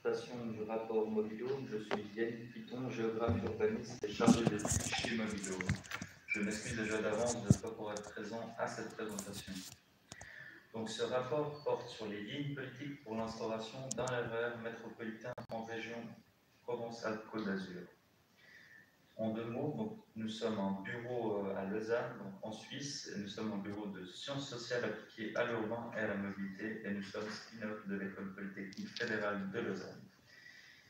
présentation du rapport Mobilo. Je suis Yannick Piton, géographe urbaniste et chargé d'études chez Mobilo. Je m'excuse déjà d'avance de ne pas pouvoir être présent à cette présentation. Donc, ce rapport porte sur les lignes politiques pour l'instauration d'un RER métropolitain en région Provence-Alpes-Côte d'Azur. En deux mots, donc, nous sommes un bureau à Lausanne, donc en Suisse, et nous sommes un bureau de sciences sociales appliquées à l'urbain et à la mobilité, et nous sommes spin-off de l'École polytechnique fédérale de Lausanne.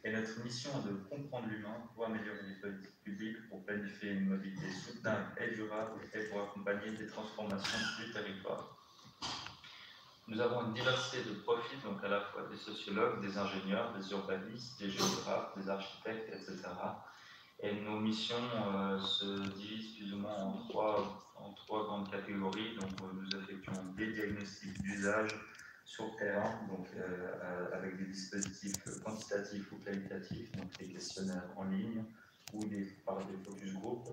Et notre mission est de comprendre l'humain pour améliorer les politiques publiques, pour planifier une mobilité soutenable et durable, et pour accompagner des transformations du territoire. Nous avons une diversité de profils, donc à la fois des sociologues, des ingénieurs, des urbanistes, des géographes, des architectes, etc. Et nos missions se divisent plus ou moins en trois grandes catégories. Donc, nous effectuons des diagnostics d'usage sur terrain, donc avec des dispositifs quantitatifs ou qualitatifs, donc des questionnaires en ligne ou par des focus group.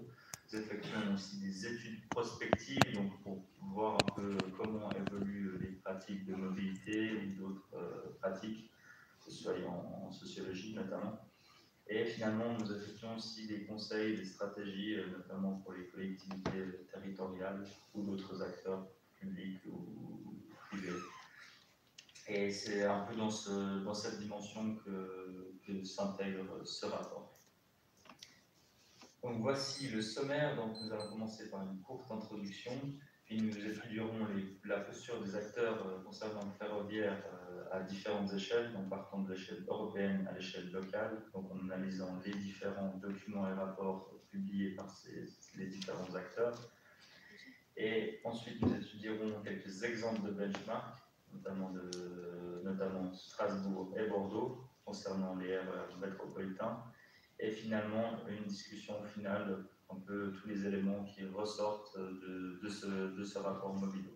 Nous effectuons aussi des études prospectives, donc pour voir un peu comment évoluent les pratiques de mobilité ou d'autres pratiques, que ce soit en sociologie notamment. Et finalement, nous effectuons aussi des conseils, des stratégies, notamment pour les collectivités territoriales ou d'autres acteurs publics ou privés. Et c'est un peu dans cette dimension que s'intègre ce rapport. Donc voici le sommaire. Donc nous allons commencer par une courte introduction, puis nous étudierons la posture des acteurs concernant le ferroviaire à différentes échelles, donc partant de l'échelle européenne à l'échelle locale, donc en analysant les différents documents et rapports publiés par les différents acteurs. Et ensuite nous étudierons quelques exemples de benchmark, notamment Strasbourg et Bordeaux, concernant les RER métropolitains. Et finalement, une discussion finale, un peu tous les éléments qui ressortent de ce rapport Mobilo.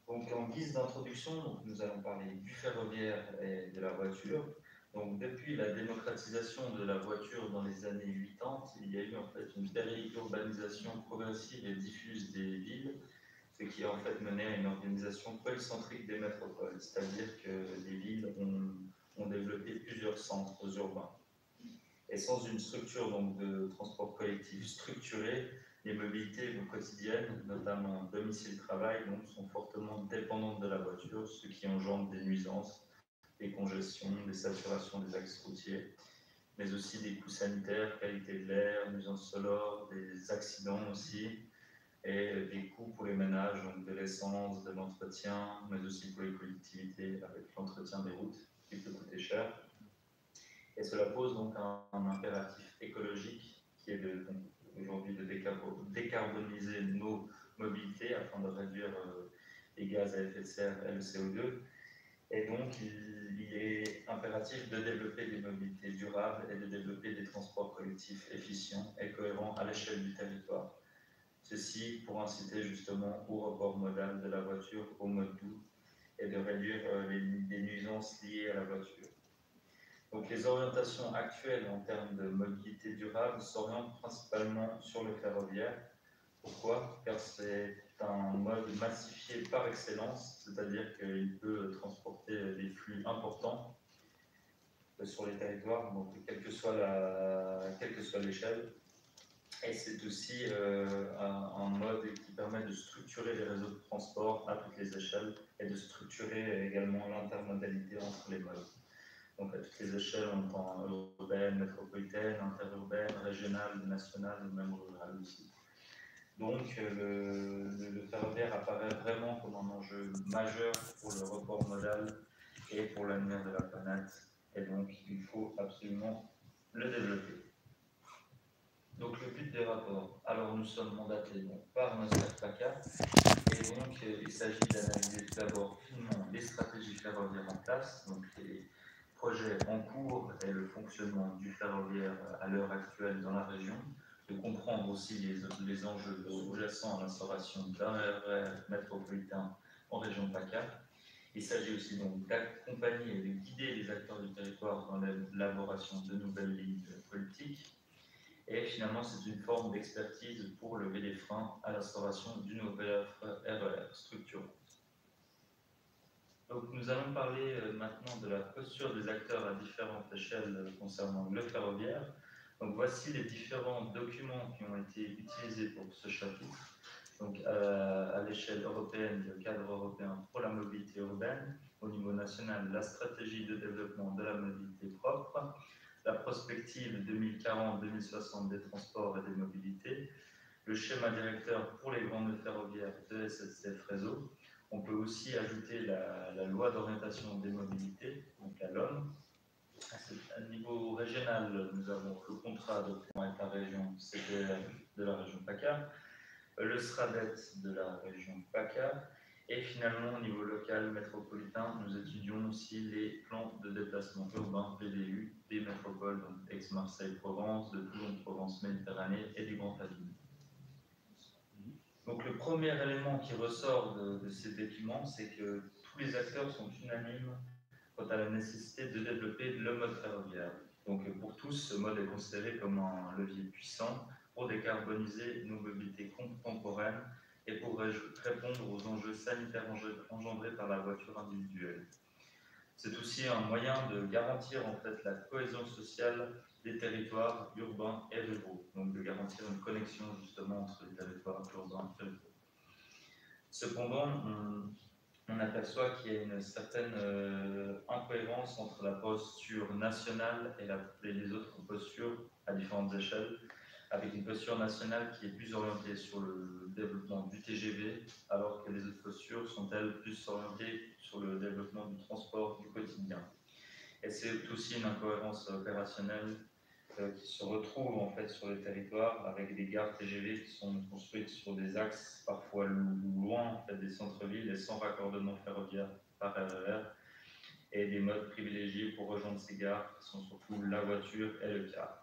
Donc, en guise d'introduction, nous allons parler du ferroviaire et de la voiture. Donc, depuis la démocratisation de la voiture dans les années 80, il y a eu en fait une périurbanisation progressive et diffuse des villes, ce qui a en fait mené à une organisation polycentrique des métropoles, c'est-à-dire que les villes ont développé plusieurs centres urbains. Et sans une structure donc, de transport collectif structurée, les mobilités quotidiennes, notamment domicile-travail, sont fortement dépendantes de la voiture, ce qui engendre des nuisances, des congestions, des saturations des axes routiers, mais aussi des coûts sanitaires, qualité de l'air, nuisances sonores, des accidents aussi, et des coûts pour les ménages, donc de l'essence, de l'entretien, mais aussi pour les collectivités avec l'entretien des routes, qui peut coûter cher. Et cela pose donc un impératif écologique qui est aujourd'hui de décarboniser nos mobilités afin de réduire les gaz à effet de serre et le CO2. Et donc, il est impératif de développer des mobilités durables et de développer des transports collectifs efficients et cohérents à l'échelle du territoire. Ceci pour inciter justement au report modal de la voiture au mode doux et de réduire les nuisances liées à la voiture. Donc, les orientations actuelles en termes de mobilité durable s'orientent principalement sur le ferroviaire. Pourquoi? Car c'est un mode massifié par excellence, c'est-à-dire qu'il peut transporter des flux importants sur les territoires, donc quelle que soit l'échelle. Et c'est aussi un mode qui permet de structurer les réseaux de transport à toutes les échelles et de structurer également l'intermodalité entre les modes. Donc à toutes les échelles, on entend urbaine, métropolitaine, interurbaine, régionale, nationale ou même rurale aussi. Donc le ferroviaire apparaît vraiment comme un enjeu majeur pour le report modal et pour l'avenir de la planète. Et donc il faut absolument le développer. Donc le but des rapports. Alors nous sommes mandatés par Nasser PACA et donc il s'agit d'analyser tout d'abord finement les stratégies ferroviaires en place, donc les projets en cours et le fonctionnement du ferroviaire à l'heure actuelle dans la région, de comprendre aussi les enjeux sous-jacents à l'instauration d'un RER métropolitain en région PACA. Il s'agit aussi donc d'accompagner et de guider les acteurs du territoire dans l'élaboration de nouvelles lignes politiques. Et finalement, c'est une forme d'expertise pour lever les freins à l'instauration d'une nouvelle offre RER structurante. Donc nous allons parler maintenant de la posture des acteurs à différentes échelles concernant le ferroviaire. Donc voici les différents documents qui ont été utilisés pour ce chapitre. Donc à l'échelle européenne, le cadre européen pour la mobilité urbaine, au niveau national, la stratégie de développement de la mobilité propre, la prospective 2040-2060 des transports et des mobilités, le schéma directeur pour les grandes ferroviaires de SNCF Réseau. On peut aussi ajouter la loi d'orientation des mobilités, donc la LOM. À niveau régional, nous avons le contrat de plan État-région CPR de la région PACA, le SRADET de la région PACA, et finalement, au niveau local, métropolitain, nous étudions aussi les plans de déplacement urbain, PDU, des métropoles, donc Aix-Marseille-Provence, de Toulon-Provence-Méditerranée et du Grand Avignon. Donc le premier élément qui ressort de ces documents, c'est que tous les acteurs sont unanimes quant à la nécessité de développer le mode ferroviaire. Donc pour tous, ce mode est considéré comme un levier puissant pour décarboniser nos mobilités contemporaines et pour répondre aux enjeux sanitaires engendrés par la voiture individuelle. C'est aussi un moyen de garantir en fait la cohésion sociale des territoires urbains et ruraux, donc de garantir une connexion justement entre les territoires urbains et ruraux. Cependant, on aperçoit qu'il y a une certaine incohérence entre la posture nationale et les autres postures à différentes échelles, avec une posture nationale qui est plus orientée sur le développement du TGV, alors que les autres postures sont, elles, plus orientées sur le développement du transport du quotidien. Et c'est aussi une incohérence opérationnelle qui se retrouve en fait sur le territoire avec des gares TGV qui sont construites sur des axes parfois loin en fait, des centres-villes et sans raccordement ferroviaire par RER, et des modes privilégiés pour rejoindre ces gares qui sont surtout la voiture et le car.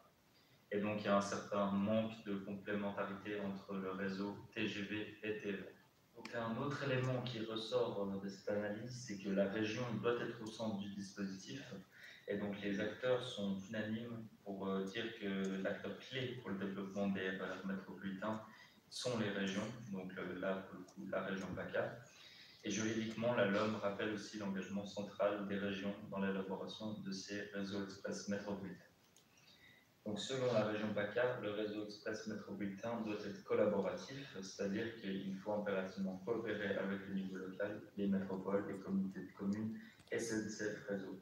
Et donc il y a un certain manque de complémentarité entre le réseau TGV et TER. Donc un autre élément qui ressort de cette analyse, c'est que la région doit être au centre du dispositif. Et donc les acteurs sont unanimes pour dire que l'acteur clé pour le développement des RER métropolitains sont les régions, donc là pour le coup la région PACA. Et juridiquement, la LOM rappelle aussi l'engagement central des régions dans l'élaboration de ces réseaux express métropolitains. Donc selon la région PACA, le réseau express métropolitain doit être collaboratif, c'est-à-dire qu'il faut impérativement coopérer avec le niveau local, les métropoles, les communautés de communes et SNCF Réseau.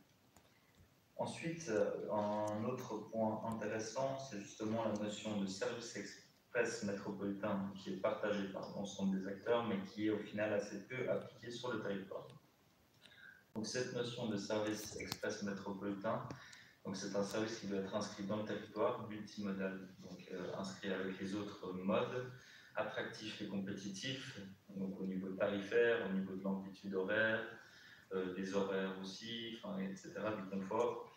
Ensuite, un autre point intéressant, c'est justement la notion de service express métropolitain qui est partagée par l'ensemble des acteurs, mais qui est au final assez peu appliquée sur le territoire. Donc cette notion de service express métropolitain, c'est un service qui doit être inscrit dans le territoire, multimodal, donc inscrit avec les autres modes, attractif et compétitif, donc au niveau tarifaire, au niveau de l'amplitude horaire, des horaires aussi, etc., du confort,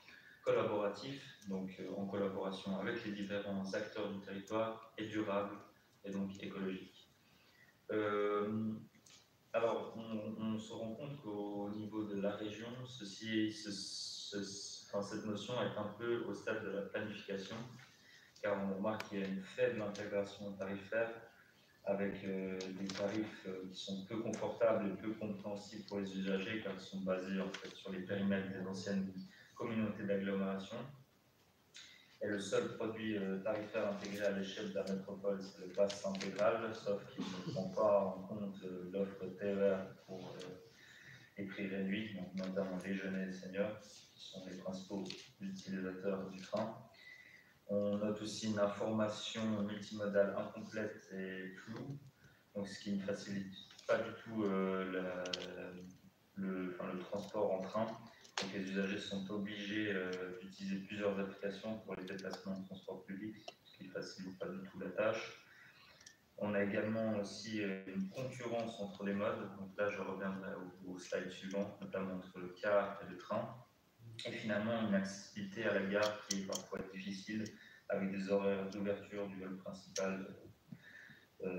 collaboratif, donc en collaboration avec les différents acteurs du territoire, et durable, et donc écologique. Alors, on se rend compte qu'au niveau de la région, cette notion est un peu au stade de la planification, car on remarque qu'il y a une faible intégration tarifaire avec des tarifs qui sont peu confortables et peu compréhensibles pour les usagers, car ils sont basés en fait, sur les périmètres des anciennes communautés d'agglomération. Et le seul produit tarifaire intégré à l'échelle de la métropole, c'est le pass intégral, sauf qu'il ne prend pas en compte l'offre TER pour les prix réduits, donc notamment les jeunes et les seniors, qui sont les principaux utilisateurs du train. On note aussi une information multimodale incomplète et floue, donc ce qui ne facilite pas du tout le transport en train. Donc les usagers sont obligés d'utiliser plusieurs applications pour les déplacements en transport public, ce qui ne facilite pas du tout la tâche. On a également aussi une concurrence entre les modes. Donc là, je reviendrai au slide suivant, notamment entre le car et le train. Et finalement, une accessibilité à la gare qui est parfois difficile, avec des horaires d'ouverture du vol principal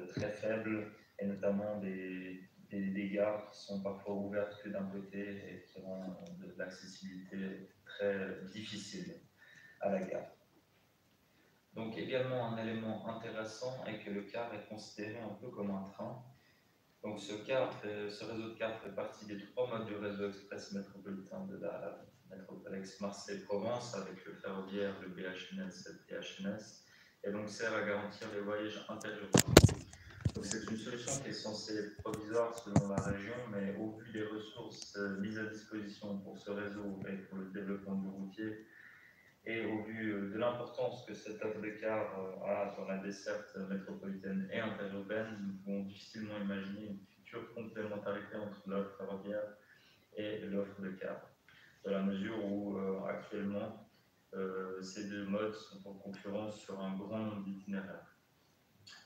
très faibles, et notamment des gares qui sont parfois ouvertes que d'un côté et qui rendent de l'accessibilité très difficile à la gare. Donc également un élément intéressant est que le car est considéré un peu comme un train, Donc ce réseau de cars fait partie des 3 modes du réseau express métropolitain de la métropole Aix-Marseille-Provence, avec le ferroviaire, le BHNS et le THNS, et donc sert à garantir les voyages interurbains. Donc c'est une solution qui est censée être provisoire selon la région, mais au vu des ressources mises à disposition pour ce réseau et pour le développement du routier, et au vu de l'importance que cette offre de car a dans la desserte métropolitaine et interurbaine, nous pouvons difficilement imaginer une future complémentarité entre l'offre ferroviaire et l'offre de car, dans la mesure où actuellement ces 2 modes sont en concurrence sur un grand nombre d'itinéraires.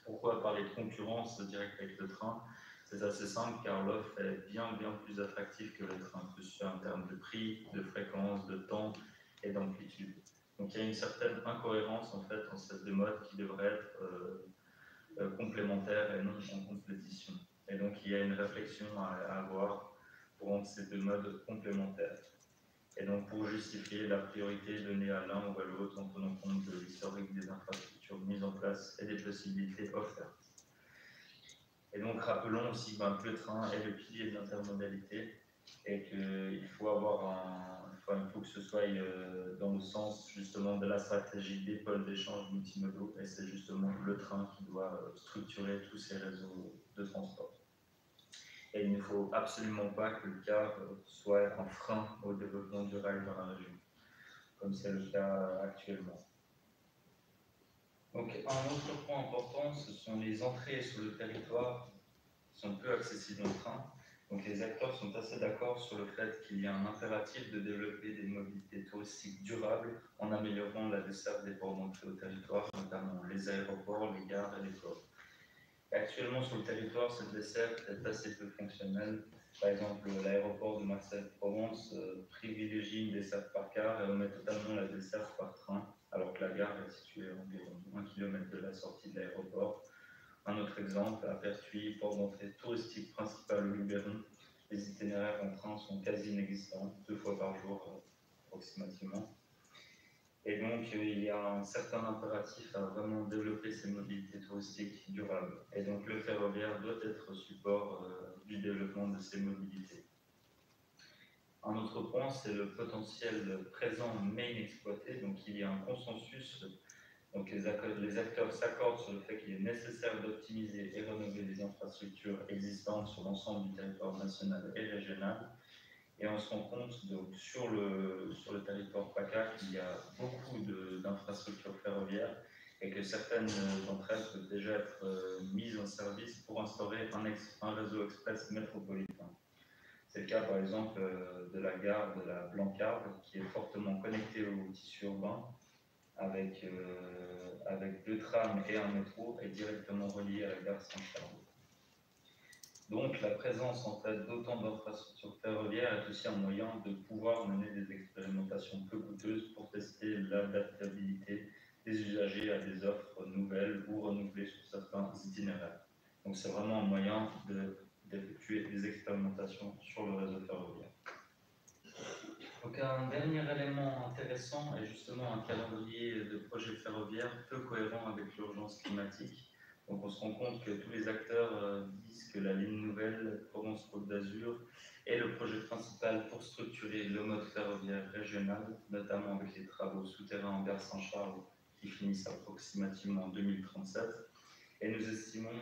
Pourquoi parler de concurrence directe avec le train? C'est assez simple car l'offre est bien plus attractive que le train, que ce soit en termes de prix, de fréquence, de temps et d'amplitude. Donc il y a une certaine incohérence en fait entre ces 2 modes qui devraient être complémentaires et non en compétition. Et donc il y a une réflexion à avoir pour rendre ces 2 modes complémentaires. Et donc pour justifier la priorité donnée à l'un ou à l'autre en tenant compte de l'historique des infrastructures mises en place et des possibilités offertes. Et donc rappelons aussi que le train est le pilier de l'intermodalité et qu'il faut que ce soit dans le sens justement de la stratégie des pôles d'échange multimodaux, et c'est justement le train qui doit structurer tous ces réseaux de transport. Et il ne faut absolument pas que le car soit un frein au développement durable dans la région, comme c'est le cas actuellement. Donc un autre point important, ce sont les entrées sur le territoire qui sont peu accessibles en train. Donc les acteurs sont assez d'accord sur le fait qu'il y a un impératif de développer des mobilités touristiques durables en améliorant la desserte des ports d'entrée au territoire, notamment les aéroports, les gares et les ports. Actuellement, sur le territoire, cette desserte est assez peu fonctionnelle. Par exemple, l'aéroport de Marseille-Provence privilégie une desserte par car et omet totalement la desserte par train, alors que la gare est située à environ 1 km de la sortie de l'aéroport. Un autre exemple, à Pertuis, port d'entrée touristique principal au Luberon, les itinéraires en train sont quasi inexistants, 2 fois par jour approximativement. Et donc, il y a un certain impératif à vraiment développer ces mobilités touristiques durables. Et donc, le ferroviaire doit être support du développement de ces mobilités. Un autre point, c'est le potentiel présent mais inexploité. Donc, il y a un consensus. Donc, les acteurs s'accordent sur le fait qu'il est nécessaire d'optimiser et rénover les infrastructures existantes sur l'ensemble du territoire national et régional. Et on se rend compte donc, sur le territoire PACA qu'il y a beaucoup d'infrastructures ferroviaires et que certaines d'entre elles peuvent déjà être mises en service pour instaurer un réseau express métropolitain. C'est le cas par exemple de la gare de la Blancarde qui est fortement connectée au tissu urbain avec 2 trams et un métro et directement reliée à la gare Saint-Charles. Donc, la présence en fait d'autant d'infrastructures ferroviaires est aussi un moyen de pouvoir mener des expérimentations peu coûteuses pour tester l'adaptabilité des usagers à des offres nouvelles ou renouvelées sur certains itinéraires. Donc, c'est vraiment un moyen d'effectuer des expérimentations sur le réseau ferroviaire. Donc, un dernier élément intéressant est justement un calendrier de projets ferroviaires peu cohérent avec l'urgence climatique. Donc on se rend compte que tous les acteurs disent que la ligne nouvelle Provence-Côte d'Azur est le projet principal pour structurer le mode ferroviaire régional, notamment avec les travaux souterrains en gare Saint-Charles qui finissent approximativement en 2037. Et nous estimons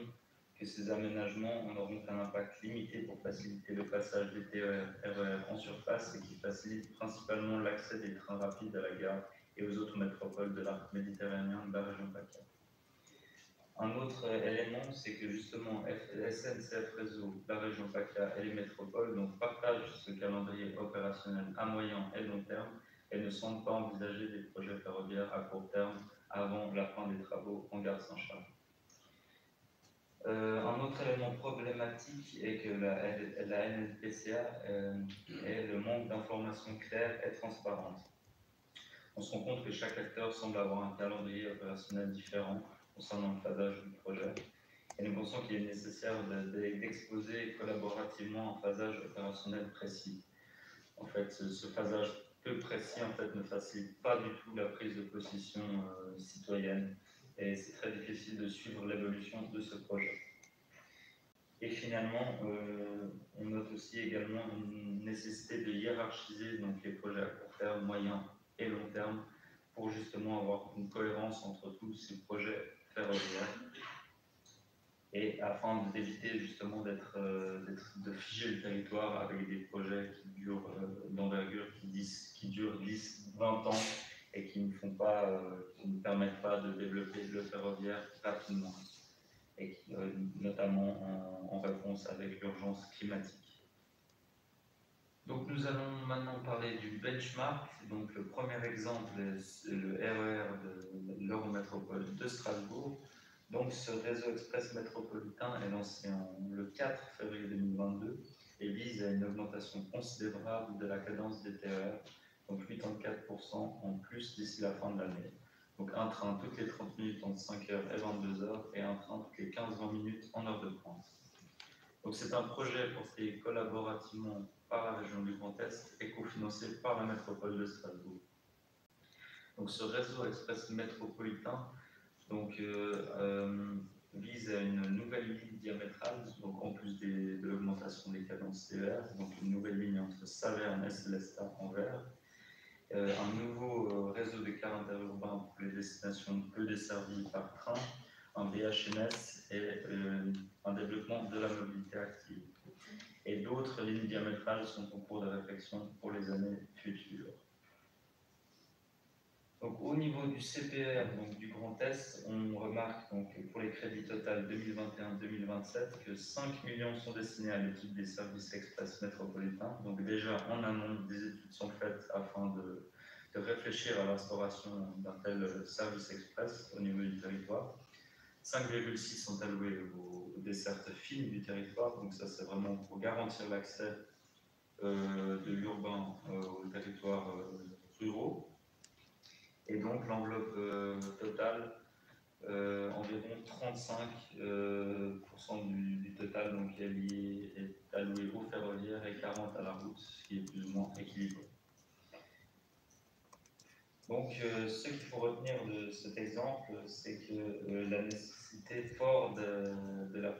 que ces aménagements n'auront qu'un impact limité pour faciliter le passage des TER, RER en surface et qui facilite principalement l'accès des trains rapides à la gare et aux autres métropoles de l'arc méditerranéen de la région PACA. Un autre élément, c'est que justement SNCF Réseau, la région PACA et les métropoles donc, partagent ce calendrier opérationnel à moyen et long terme et ne semblent pas envisager des projets ferroviaires à court terme avant la fin des travaux en gare Saint-Charles. Un autre élément problématique est que la NLPCA est le manque d'informations claires et transparentes. On se rend compte que chaque acteur semble avoir un calendrier opérationnel différent concernant le phasage du projet. Et nous pensons qu'il est nécessaire d'exposer collaborativement un phasage opérationnel précis. En fait, ce phasage peu précis en fait, ne facilite pas du tout la prise de position citoyenne et c'est très difficile de suivre l'évolution de ce projet. Et finalement, on note aussi également une nécessité de hiérarchiser donc, les projets à court terme, moyen et long terme pour justement avoir une cohérence entre tous ces projets ferroviaires et afin d'éviter justement de figer le territoire avec des projets qui durent d'envergure qui durent 10, 20 ans et qui ne permettent pas de développer le ferroviaire rapidement et qui, notamment en réponse avec l'urgence climatique. Donc nous allons maintenant parler du benchmark. Donc le premier exemple est le RER de l'Eurométropole de Strasbourg. Donc ce réseau express métropolitain est lancé le 4 février 2022 et vise à une augmentation considérable de la cadence des TER, donc 84% en plus d'ici la fin de l'année. Donc un train toutes les 30 minutes entre 5h et 22h et un train toutes les 15-20 minutes en heure de pointe. Donc c'est un projet porté collaborativement par la région du Grand Est et cofinancé par la métropole de Strasbourg. Donc ce réseau express métropolitain vise à une nouvelle ligne diamétrale, donc en plus de l'augmentation des cadences TER, donc une nouvelle ligne entre Saverne et Célestat en vert, un nouveau réseau de cars interurbains pour les destinations peu desservies par train, un BHMS et un développement de la mobilité active. Et d'autres lignes diamétrales sont en cours de réflexion pour les années futures. Donc, au niveau du CPR, donc du Grand Est, on remarque donc, pour les crédits total 2021-2027 que 5 millions sont destinés à l'étude des services express métropolitains. Donc déjà en amont, des études sont faites afin de réfléchir à l'instauration d'un tel service express au niveau du territoire. 5,6 sont alloués aux dessertes fines du territoire, donc ça c'est vraiment pour garantir l'accès de l'urbain aux territoires ruraux. Et donc l'enveloppe totale, environ 35% du total donc, est alloué au ferroviaire et 40% à la route, ce qui est plus ou moins équilibré. Donc ce qu'il faut retenir de cet exemple, c'est que la nécessité forte de la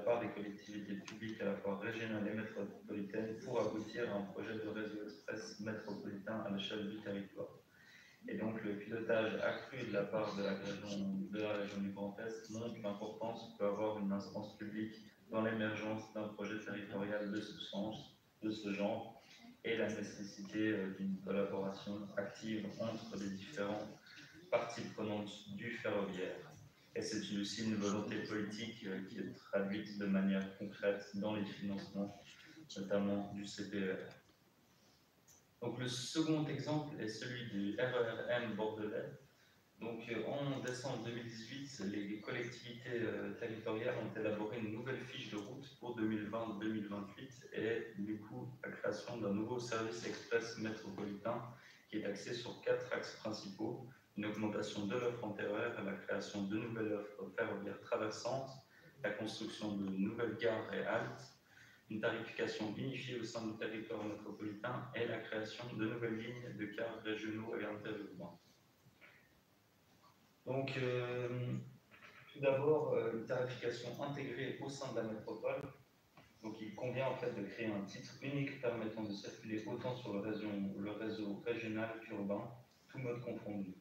part des collectivités publiques à la fois régionales et métropolitaines pour aboutir à un projet de réseau express métropolitain à l'échelle du territoire. Et donc le pilotage accru de la part de la région du Grand Est montre l'importance que peut avoir une instance publique dans l'émergence d'un projet territorial de ce genre et la nécessité d'une collaboration active entre les différentes parties prenantes du ferroviaire. Et c'est aussi une volonté politique qui est traduite de manière concrète dans les financements, notamment du CPER. Donc le second exemple est celui du RER-M bordelais. Donc en décembre 2018, les collectivités territoriales ont élaboré une nouvelle fiche de route pour 2020-2028 et du coup la création d'un nouveau service express métropolitain qui est axé sur 4 axes principaux: une augmentation de l'offre en TER, la création de nouvelles offres ferroviaires traversantes, la construction de nouvelles gares et haltes, une tarification unifiée au sein du territoire métropolitain et la création de nouvelles lignes de cars régionaux et interurbains. Donc, tout d'abord, une tarification intégrée au sein de la métropole. Donc, il convient en fait de créer un titre unique permettant de circuler autant sur le réseau régional qu'urbain, tout mode confondu.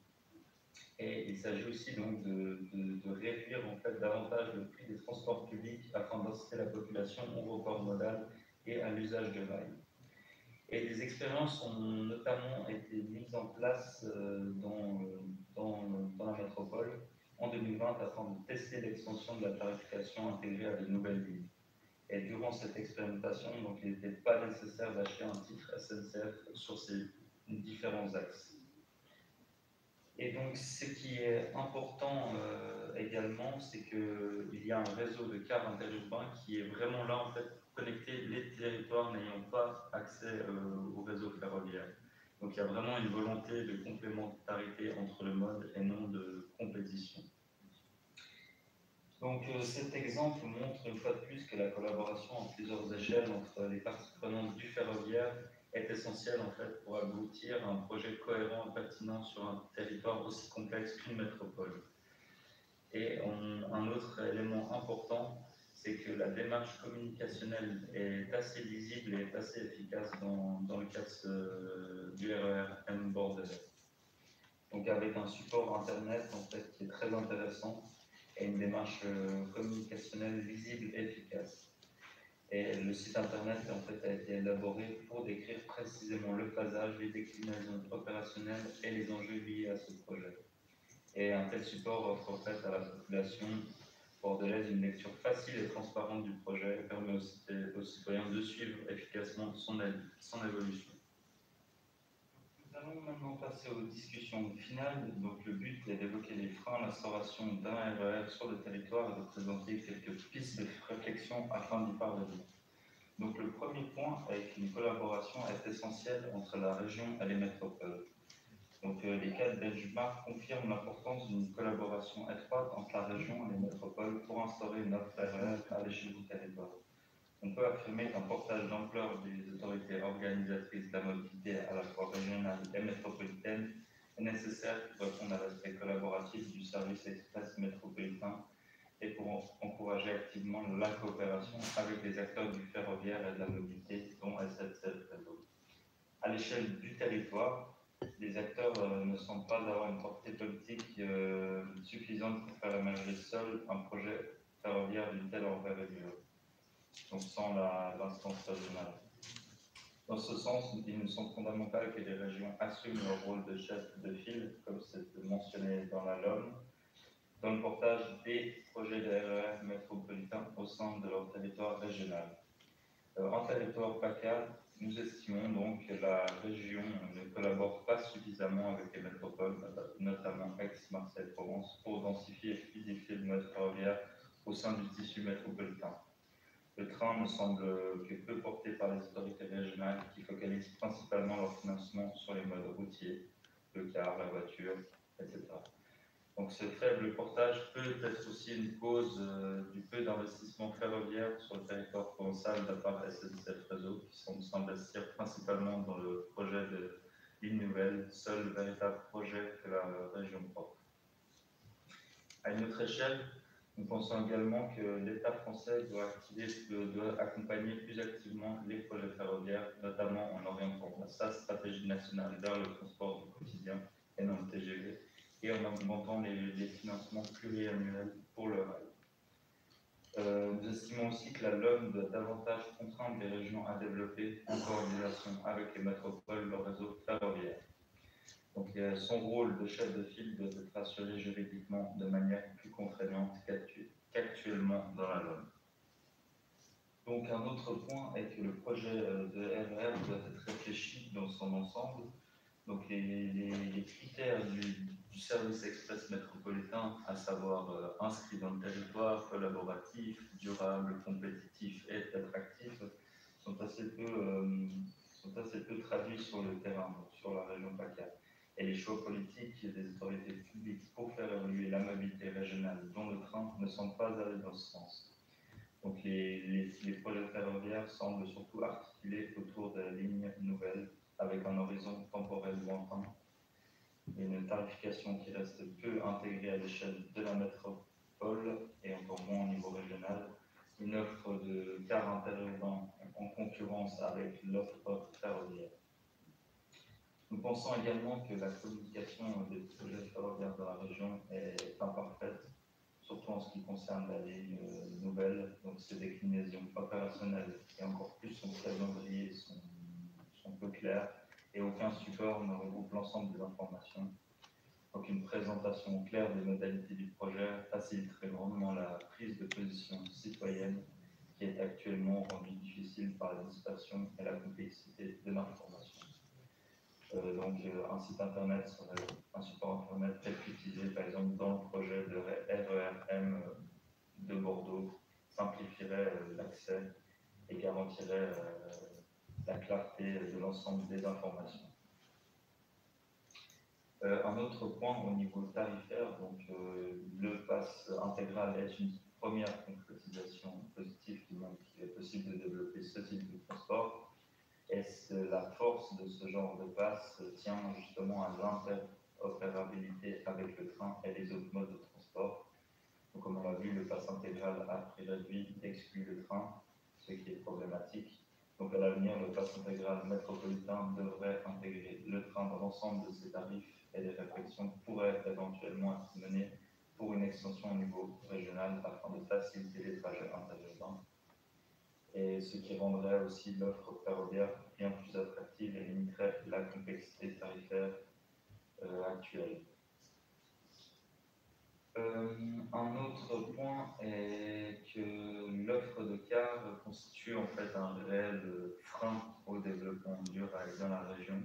Et il s'agit aussi donc de réduire en fait davantage le prix des transports publics afin d'inciter la population au report modal et à l'usage de rails. Et des expériences ont notamment été mises en place dans la métropole en 2020 afin de tester l'extension de la tarification intégrée à de nouvelles lignes. Et durant cette expérimentation, donc, il n'était pas nécessaire d'acheter un titre SNCF sur ces différents axes. Et donc, ce qui est important également, c'est qu'il y a un réseau de cars interurbains qui est vraiment là, en fait, pour connecter les territoires n'ayant pas accès au réseau ferroviaire. Donc, il y a vraiment une volonté de complémentarité entre le mode et non de compétition. Donc, cet exemple montre une fois de plus que la collaboration à plusieurs échelles entre les parties prenantes du ferroviaire est essentiel en fait pour aboutir à un projet cohérent et pertinent sur un territoire aussi complexe qu'une métropole. Et un autre élément important, c'est que la démarche communicationnelle est assez lisible et est assez efficace dans le cas du RER-M bordelais. Donc avec un support internet en fait, qui est très intéressant et une démarche communicationnelle lisible et efficace. Et le site internet en fait, a été élaboré pour décrire précisément le phasage, les déclinaisons opérationnelles et les enjeux liés à ce projet. Et un tel support offre en fait à la population bordelaise une lecture facile et transparente du projet et permet aux citoyens de suivre efficacement son évolution. Nous allons maintenant passer aux discussions finales. Donc, le but est d'évoquer les freins à l'instauration d'un RER sur le territoire et de présenter quelques pistes de réflexion afin d'y parvenir. Donc, le premier point est qu'une collaboration est essentielle entre la région et les métropoles. Donc, les cas de benchmark confirment l'importance d'une collaboration étroite entre la région et les métropoles pour instaurer une offre RER à l'échelle du territoire. On peut affirmer qu'un portage d'ampleur des autorités organisatrices de la mobilité à la fois régionale et métropolitaine est nécessaire pour répondre à l'aspect collaboratif du service express métropolitain et pour encourager activement la coopération avec les acteurs du ferroviaire et de la mobilité, dont SNCF Réseau. À l'échelle du territoire, les acteurs ne semblent pas avoir une portée politique suffisante pour faire émerger seul un projet ferroviaire d'une telle envergure, donc sans l'instance régionale. Dans ce sens, il nous semble fondamental que les régions assument leur rôle de chef de file, comme c'est mentionné dans la LOM, dans le portage des projets de RER métropolitains au sein de leur territoire régional. En territoire PACA, nous estimons donc que la région ne collabore pas suffisamment avec les métropoles, notamment Aix-Marseille-Provence, pour densifier et fluidifier le mode ferroviaire au sein du tissu métropolitain. Le train ne semble que peu porté par les autorités régionales qui focalisent principalement leur financement sur les modes routiers, le car, la voiture, etc. Donc ce faible portage peut être aussi une cause du peu d'investissement ferroviaire sur le territoire provençal de la part SNCF Réseau, qui semble investir principalement dans le projet de ligne nouvelle, seul véritable projet que la région porte. À une autre échelle, nous pensons également que l'État français doit accompagner plus activement les projets ferroviaires, notamment en orientant sa stratégie nationale vers le transport du quotidien et non le TGV, et en augmentant les financements pluriannuels pour le rail. Nous estimons aussi que la LOM doit davantage contraindre les régions à développer, en coordination avec les métropoles, le réseau ferroviaire. Donc, son rôle de chef de file doit être assuré juridiquement de manière plus contraignante qu'actuellement dans la LOM. Donc, un autre point est que le projet de RER doit être réfléchi dans son ensemble. Donc, les critères du service express métropolitain, à savoir inscrit dans le territoire, collaboratif, durable, compétitif et attractif, sont assez peu traduits sur le terrain, donc sur la région PACA. Et les choix politiques des autorités publiques pour faire évoluer la mobilité régionale, dont le train, ne semblent pas aller dans ce sens. Donc les projets ferroviaires semblent surtout articulés autour de lignes nouvelles, avec un horizon temporel lointain, et une tarification qui reste peu intégrée à l'échelle de la métropole et encore moins au niveau régional, une offre de cars intervenant en concurrence avec l'offre ferroviaire. Nous pensons également que la communication des projets ferroviaires de la région est imparfaite, surtout en ce qui concerne la ligne nouvelle, donc ses déclinaisons opérationnelles et encore plus son calendrier sont peu clairs et aucun support ne regroupe l'ensemble des informations. Donc une présentation claire des modalités du projet faciliterait grandement la prise de position citoyenne qui est actuellement rendue difficile par la dispersion et la complexité de l'information. Donc un site internet serait un support internet tel qu'utilisé par exemple dans le projet de RER-M de Bordeaux, simplifierait l'accès et garantirait la clarté de l'ensemble des informations. Un autre point au niveau tarifaire, donc le pass intégral est une première concrétisation positive qui montre qu'il est possible de développer ce type de transport. Et la force de ce genre de pass tient justement à l'interopérabilité avec le train et les autres modes de transport. Donc comme on l'a vu, le pass intégral à prix réduit exclut le train, ce qui est problématique. Donc à l'avenir, le pass intégral métropolitain devrait intégrer le train dans l'ensemble de ses tarifs et des réflexions pourraient éventuellement être menées pour une extension au niveau régional afin de faciliter les trajets interurbains. Et ce qui rendrait aussi l'offre ferroviaire bien plus attractive et limiterait la complexité tarifaire actuelle. Un autre point est que l'offre de cars constitue en fait un réel frein au développement du rail dans la région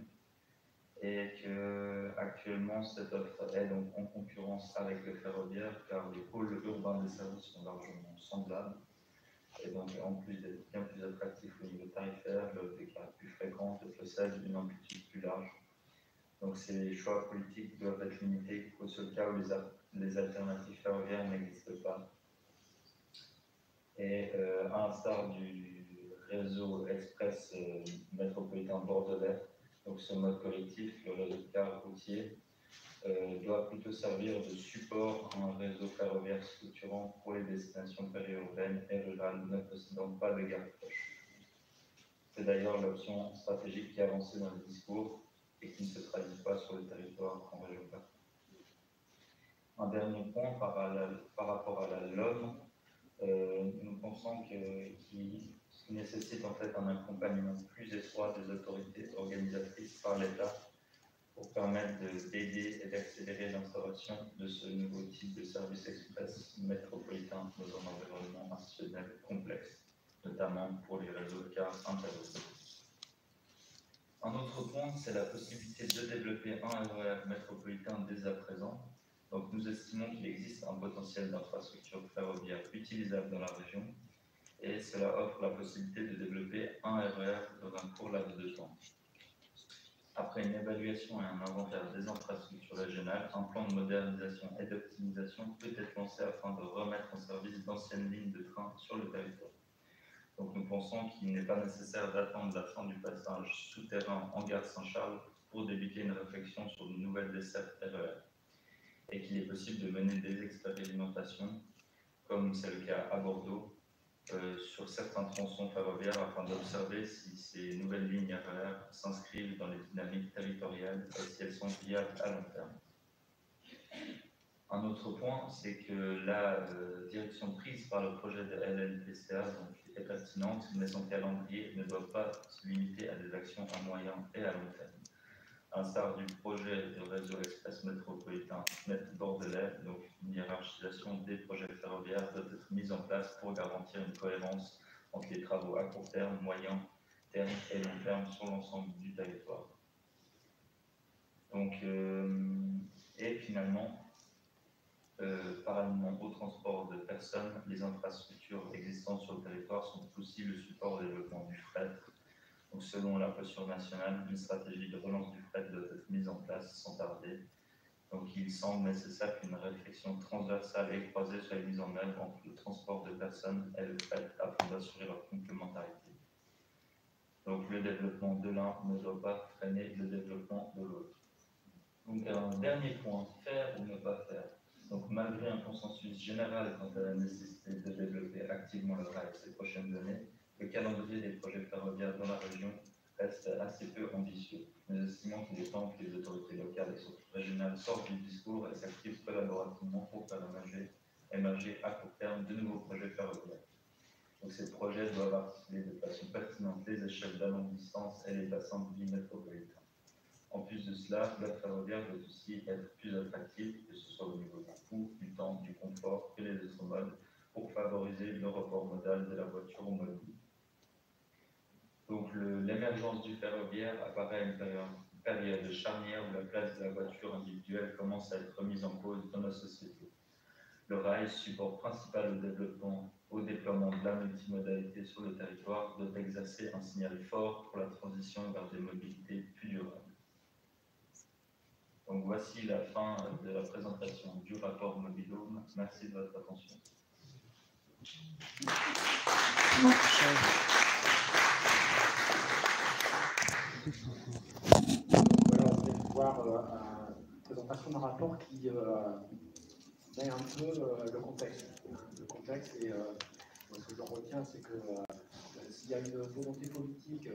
et que actuellement cette offre est donc en concurrence avec le ferroviaire car les pôles urbains des services sont largement semblables et donc en plus d'être bien plus attractif au niveau tarifaire, l'offre de cars plus fréquente possède une amplitude plus large. Donc ces choix politiques doivent être limités au seul cas où les alternatives ferroviaires n'existent pas. Et à l'instar du réseau express métropolitain bordelais, donc ce mode collectif, le réseau de cars routier, doit plutôt servir de support à un réseau ferroviaire structurant pour les destinations périurbaines et rurales ne possédant pas de gare proche. C'est d'ailleurs l'option stratégique qui est avancée dans le discours et qui ne se traduit pas sur le territoire en région parisienne. Un dernier point par rapport à la LOM, nous pensons qu'il nécessite en fait un accompagnement plus étroit des autorités organisatrices par l'État pour permettre d'aider et d'accélérer l'instauration de ce nouveau type de service express métropolitain dans un environnement institutionnel complexe, notamment pour les réseaux de cars interurbains. Un autre point, c'est la possibilité de développer un RER métropolitain dès à présent. Donc, nous estimons qu'il existe un potentiel d'infrastructure ferroviaire utilisable dans la région et cela offre la possibilité de développer un RER dans un court laps de temps. Après une évaluation et un inventaire des infrastructures régionales, un plan de modernisation et d'optimisation peut être lancé afin de remettre en service d'anciennes lignes de train sur le territoire. Donc nous pensons qu'il n'est pas nécessaire d'attendre la fin du passage souterrain en gare Saint-Charles pour débuter une réflexion sur de nouvelles dessertes RER et qu'il est possible de mener des expérimentations, comme c'est le cas à Bordeaux, sur certains tronçons ferroviaires afin d'observer si ces nouvelles lignes RER s'inscrivent dans les dynamiques territoriales et si elles sont viables à long terme. Un autre point, c'est que la direction prise par le projet de LLPCA est pertinente, mais son calendrier ne doit pas se limiter à des actions à moyen et à long terme. À l'instar du projet de réseau express métropolitain bordelais, donc une hiérarchisation des projets ferroviaires doit être mise en place pour garantir une cohérence entre les travaux à court terme, moyen terme et long terme sur l'ensemble du territoire. Donc, et finalement, parallèlement au transport de personnes, les infrastructures existantes sur le territoire sont aussi le support au développement du fret. Donc, selon la posture nationale, une stratégie de relance du fret doit être mise en place sans tarder. Donc, il semble nécessaire qu'une réflexion transversale et croisée soit mise en œuvre entre le transport de personnes et le fret afin d'assurer leur complémentarité. Donc, le développement de l'un ne doit pas freiner le développement de l'autre. Donc, un dernier point, faire ou ne pas faire. Donc, malgré un consensus général quant à la nécessité de développer activement le rail ces prochaines années, le calendrier des projets ferroviaires dans la région reste assez peu ambitieux. Nous estimons qu'il est temps que les autorités locales et régionales sortent du discours et s'activent collaborativement pour faire émerger à court terme de nouveaux projets ferroviaires. Donc, ces projets doivent articuler de façon pertinente les échelles de longue distance et les bassins de vie métropolitains. En plus de cela, l'offre ferroviaire doit aussi être plus attractive, que ce soit au niveau du coût, du temps, du confort et les autres modes, pour favoriser le report modal de la voiture au mode doux. Donc l'émergence du ferroviaire apparaît à une période charnière où la place de la voiture individuelle commence à être remise en cause dans la société. Le rail, support principal au déploiement de la multimodalité sur le territoire, doit exercer un signal fort pour la transition vers des mobilités plus durables. Donc voici la fin de la présentation du rapport Mobilhome. Merci de votre attention. Voilà, on vient de voir une présentation d'un rapport qui mais un peu le contexte. Le contexte, et ce que j'en retiens, c'est que s'il y a une volonté politique